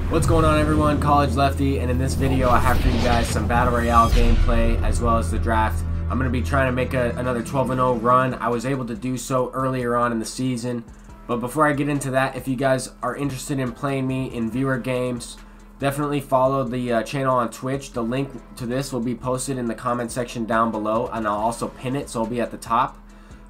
What's going on, everyone? College Lefty, and in this video I have for you guys some Battle Royale gameplay as well as the draft. I'm going to be trying to make another 12-0 run. I was able to do so earlier on in the season, but before I get into that, if you guys are interested in playing me in viewer games, definitely follow the channel on Twitch. The link to this will be posted in the comment section down below, and I'll also pin it so it'll be at the top.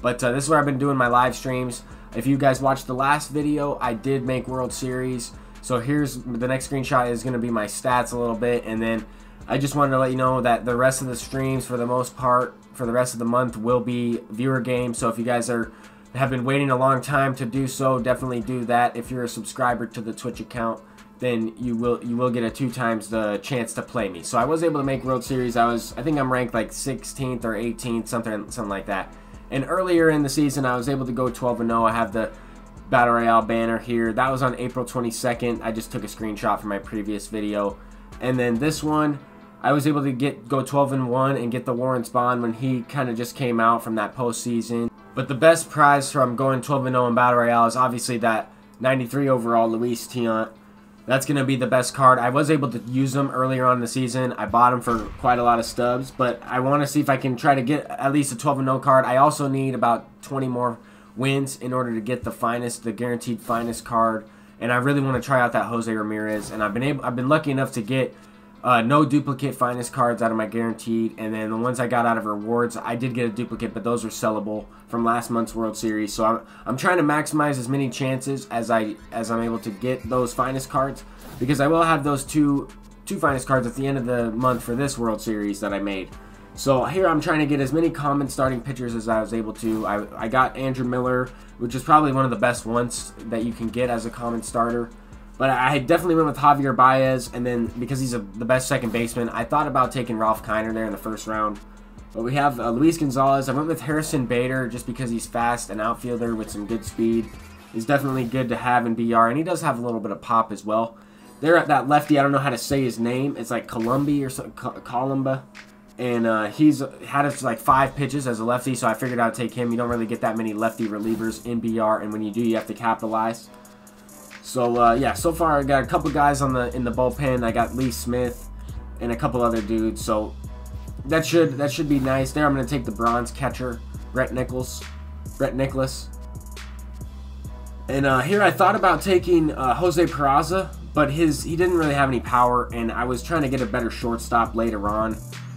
But this is where I've been doing my live streams. If you guys watched the last video, I did make World Series. So here's the next screenshot is going to be my stats a little bit, and then I just wanted to let you know that the rest of the streams, for the most part, for the rest of the month, will be viewer games. So if you guys have been waiting a long time to do so, definitely do that. If you're a subscriber to the Twitch account, then you will get a 2 times the chance to play me. So I was able to make World Series. I think I'm ranked like 16th or 18th, something like that. And earlier in the season, I was able to go 12-0. I have the Battle Royale banner here. That was on April 22nd. I just took a screenshot from my previous video. And then this one, I was able to go 12-1 and get the Warren Spawn when he kind of just came out from that postseason. But the best prize from going 12-0 in Battle Royale is obviously that 93 overall Luis Tiant. That's going to be the best card. I was able to use them earlier on in the season. I bought them for quite a lot of stubs, but I want to see if I can try to get at least a 12-0 card. I also need about 20 more wins in order to get the guaranteed finest card. And I really want to try out that Jose Ramirez. And I've been lucky enough to get no duplicate finest cards out of my guaranteed, and then the ones I got out of rewards, I did get a duplicate, but those are sellable from last month's World Series. So I'm trying to maximize as many chances as I'm able to get those finest cards, because I will have those two finest cards at the end of the month for this World Series that I made. So here I'm trying to get as many common starting pitchers as I was able to. I got Andrew Miller, which is probably one of the best ones that you can get as a common starter. But I definitely went with Javier Baez, and then because he's the best second baseman, I thought about taking Ralph Kiner there in the first round. But we have Luis Gonzalez. I went with Harrison Bader just because he's fast, an outfielder with some good speed. He's definitely good to have in BR, and he does have a little bit of pop as well. There at that lefty, I don't know how to say his name. It's like Columbi or something, Columba. And he's had us like 5 pitches as a lefty, so I figured I'd take him. You don't really get that many lefty relievers in BR, and when you do, you have to capitalize. So yeah, so far I got a couple guys in the bullpen. I got Lee Smith and a couple other dudes. So that should be nice. There, I'm gonna take the bronze catcher, Brett Nicholas. And here I thought about taking Jose Peraza, but he didn't really have any power, and I was trying to get a better shortstop later on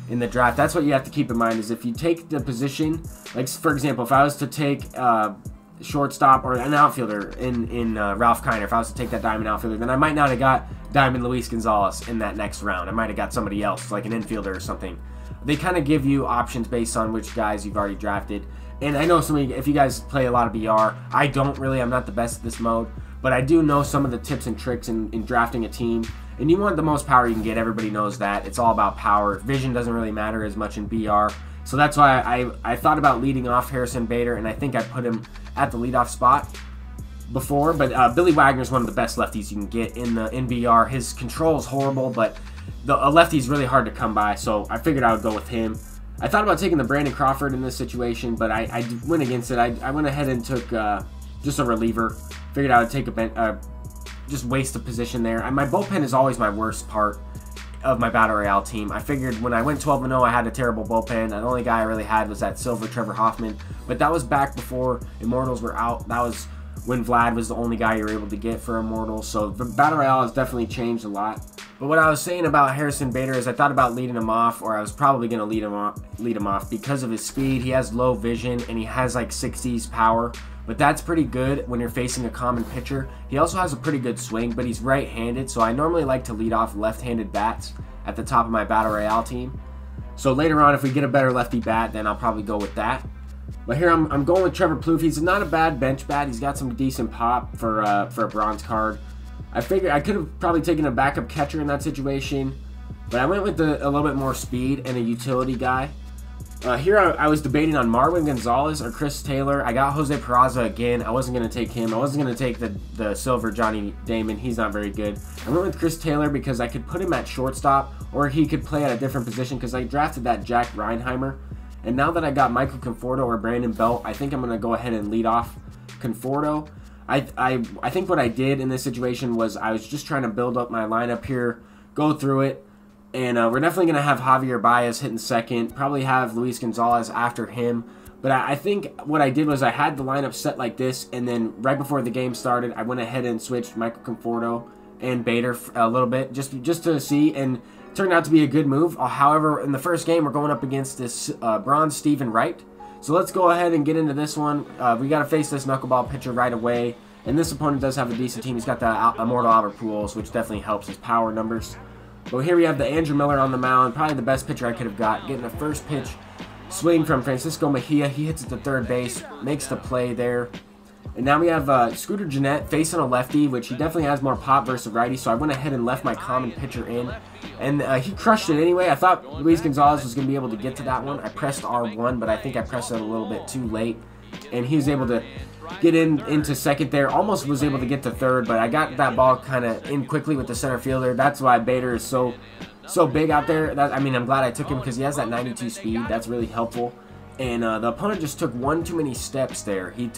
in the draft. That's what you have to keep in mind, is if you take the position, like for example, if I was to take shortstop or an outfielder in Ralph Kiner, if I was to take that diamond outfielder, then I might not have got diamond Luis Gonzalez in that next round. I might have got somebody else, like an infielder or something. They kind of give you options based on which guys you've already drafted. And I know if you guys play a lot of BR, I'm not the best at this mode, but I do know some of the tips and tricks in drafting a team. And you want the most power you can get. Everybody knows that. It's all about power. Vision doesn't really matter as much in BR. So that's why I thought about leading off Harrison Bader, and I think I put him at the leadoff spot before. But Billy Wagner's one of the best lefties you can get in BR. His control is horrible, but a lefty's really hard to come by, so I figured I would go with him. I thought about taking the Brandon Crawford in this situation, but I went against it. I went ahead and took just a reliever. Figured I would take just waste a position there. My bullpen is always my worst part of my Battle Royale team. I figured when I went 12-0, I had a terrible bullpen. The only guy I really had was that silver Trevor Hoffman, but that was back before Immortals were out. That was when Vlad was the only guy you were able to get for Immortals. So the Battle Royale has definitely changed a lot. But what I was saying about Harrison Bader is I thought about leading him off, or I was probably going to lead him off because of his speed. He has low vision, and he has like 60s power. But that's pretty good when you're facing a common pitcher. He also has a pretty good swing, but he's right-handed, so I normally like to lead off left-handed bats at the top of my Battle Royale team. So later on, if we get a better lefty bat, then I'll probably go with that. But here I'm going with Trevor Plouffe. He's not a bad bench bat. He's got some decent pop for a bronze card. I figured I could have probably taken a backup catcher in that situation, but I went with a little bit more speed and a utility guy. Here I was debating on Marwin Gonzalez or Chris Taylor. I got Jose Peraza again. I wasn't going to take him. I wasn't going to take the silver Johnny Damon. He's not very good. I went with Chris Taylor because I could put him at shortstop, or he could play at a different position because I drafted that Jack Reinheimer. And now that I got Michael Conforto or Brandon Belt, I think I'm going to go ahead and lead off Conforto. I think what I did in this situation was I was just trying to build up my lineup here, go through it, and we're definitely going to have Javier Baez hitting second, probably have Luis Gonzalez after him. But I think what I did was I had the lineup set like this, and then right before the game started, I went ahead and switched Michael Conforto and Bader a little bit just to see, and it turned out to be a good move. However, in the first game, we're going up against this bronze Stephen Wright. So let's go ahead and get into this one. We got to face this knuckleball pitcher right away, and this opponent does have a decent team. He's got the Immortal Albert Pujols, which definitely helps his power numbers. But here we have the Andrew Miller on the mound, probably the best pitcher I could have got, getting the first pitch. Swing from Francisco Mejia. He hits it to third base, makes the play there. And now we have Scooter Gennett facing a lefty, which he definitely has more pop versus righty, so I went ahead and left my common pitcher in. And he crushed it anyway. I thought Luis Gonzalez was going to be able to get to that one. I pressed R1, but I think I pressed it a little bit too late. And he was able to get into second there. Almost was able to get to third, but I got that ball kind of in quickly with the center fielder. That's why Bader is so big out there. I mean, I'm glad I took him because he has that 92 speed. That's really helpful. And the opponent just took one too many steps there. He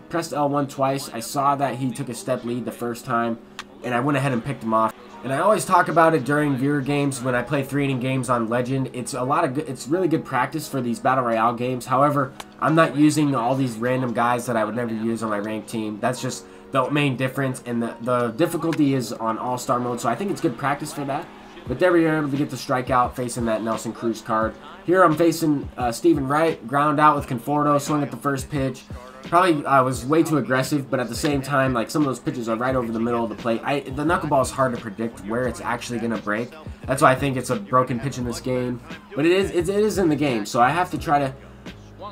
pressed L1 twice. I saw that he took a step lead the first time, and I went ahead and picked him off. And I always talk about it during viewer games when I play 3-inning games on Legend. It's it's really good practice for these Battle Royale games. However, I'm not using all these random guys that I would never use on my ranked team. That's just the main difference, and the difficulty is on All-Star mode, so I think it's good practice for that. But there we are able to get the strikeout facing that Nelson Cruz card. Here I'm facing Stephen Wright, ground out with Conforto, swing at the first pitch. Probably I was way too aggressive, but at the same time, like some of those pitches are right over the middle of the plate. The knuckleball is hard to predict where it's actually going to break. That's why I think it's a broken pitch in this game. But it is in the game, so I have to try to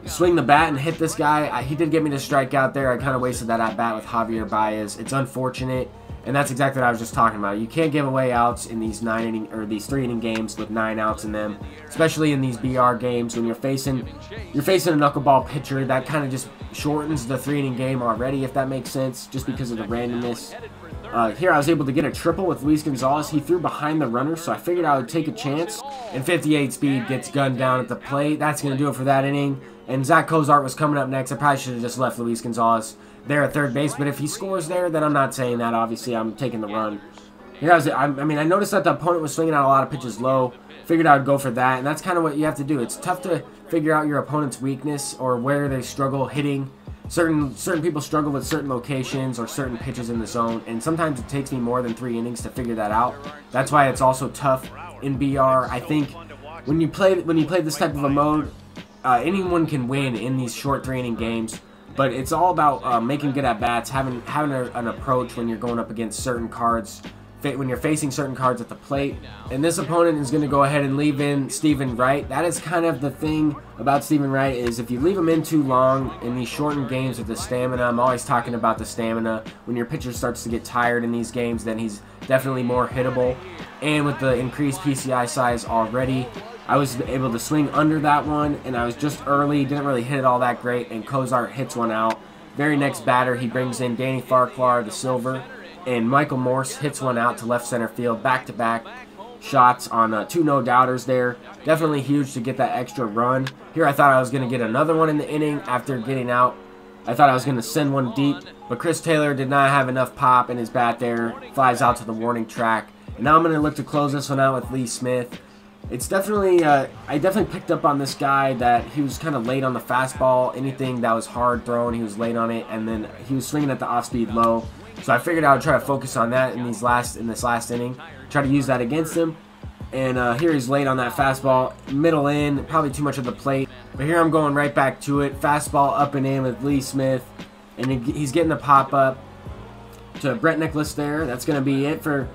swing the bat and hit this guy. He did get me to strike out there. I kind of wasted that at bat with Javier Baez. It's unfortunate. And that's exactly what I was just talking about. You can't give away outs in these 3-inning games with 9 outs in them, especially in these BR games when you're facing a knuckleball pitcher. That kind of just shortens the 3-inning game already, if that makes sense, just because of the randomness. Here I was able to get a triple with Luis Gonzalez. He threw behind the runner, so I figured I would take a chance. And 58 speed gets gunned down at the plate. That's going to do it for that inning. And Zach Cozart was coming up next. I probably should have just left Luis Gonzalez there at third base, but if he scores there, then I'm not saying that. Obviously, I'm taking the run. Here I noticed that the opponent was swinging out a lot of pitches low. Figured I would go for that, and that's kind of what you have to do. It's tough to figure out your opponent's weakness or where they struggle hitting. Certain people struggle with certain locations or certain pitches in the zone, and sometimes it takes me more than 3 innings to figure that out. That's why it's also tough in BR. I think when you play this type of a mode, anyone can win in these short 3-inning games. But it's all about making good at-bats, having an approach when you're going up against certain cards, when you're facing certain cards at the plate. And this opponent is going to go ahead and leave in Stephen Wright. That is kind of the thing about Stephen Wright, is if you leave him in too long in these shortened games with the stamina, I'm always talking about the stamina. When your pitcher starts to get tired in these games, then he's definitely more hittable. And with the increased PCI size already, I was able to swing under that one, and I was just early, didn't really hit it all that great, and Cozart hits one out. Very next batter, he brings in Danny Farquhar, the silver, and Michael Morse hits one out to left center field, back-to-back shots on 2 no-doubters there. Definitely huge to get that extra run. Here I thought I was going to get another one in the inning after getting out. I thought I was going to send one deep, but Chris Taylor did not have enough pop in his bat there, flies out to the warning track. And now I'm going to look to close this one out with Lee Smith. It's definitely, I definitely picked up on this guy that he was kind of late on the fastball. Anything that was hard thrown, he was late on it, and then he was swinging at the off-speed low. So I figured I would try to focus on that in this last inning, try to use that against him. And here he's late on that fastball, middle in, probably too much of the plate. But here I'm going right back to it, fastball up and in with Lee Smith, and he's getting the pop up to Brett Nicholas there. That's going to be it for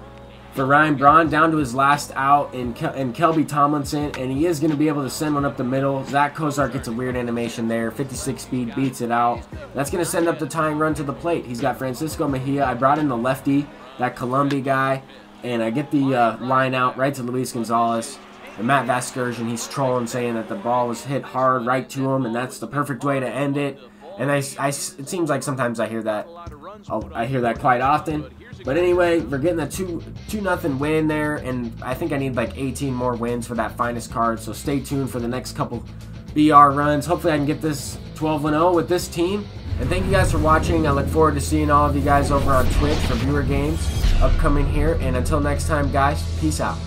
Ryan Braun, down to his last out, and Kelby Tomlinson, and he is going to be able to send one up the middle. Zach Cozart gets a weird animation there. 56 speed, beats it out. That's going to send up the tying run to the plate. He's got Francisco Mejia. I brought in the lefty, that Columbia guy, and I get the line out right to Luis Gonzalez. And Matt Vasgersian, he's trolling, saying that the ball was hit hard right to him, and that's the perfect way to end it. And it seems like sometimes I hear that. I hear that quite often. But anyway, we're getting a 2-0 win there, and I think I need like 18 more wins for that finest card, so stay tuned for the next couple BR runs. Hopefully I can get this 12-0 with this team, And thank you guys for watching. I look forward to seeing all of you guys over on Twitch for viewer games upcoming here. And until next time, guys, peace out.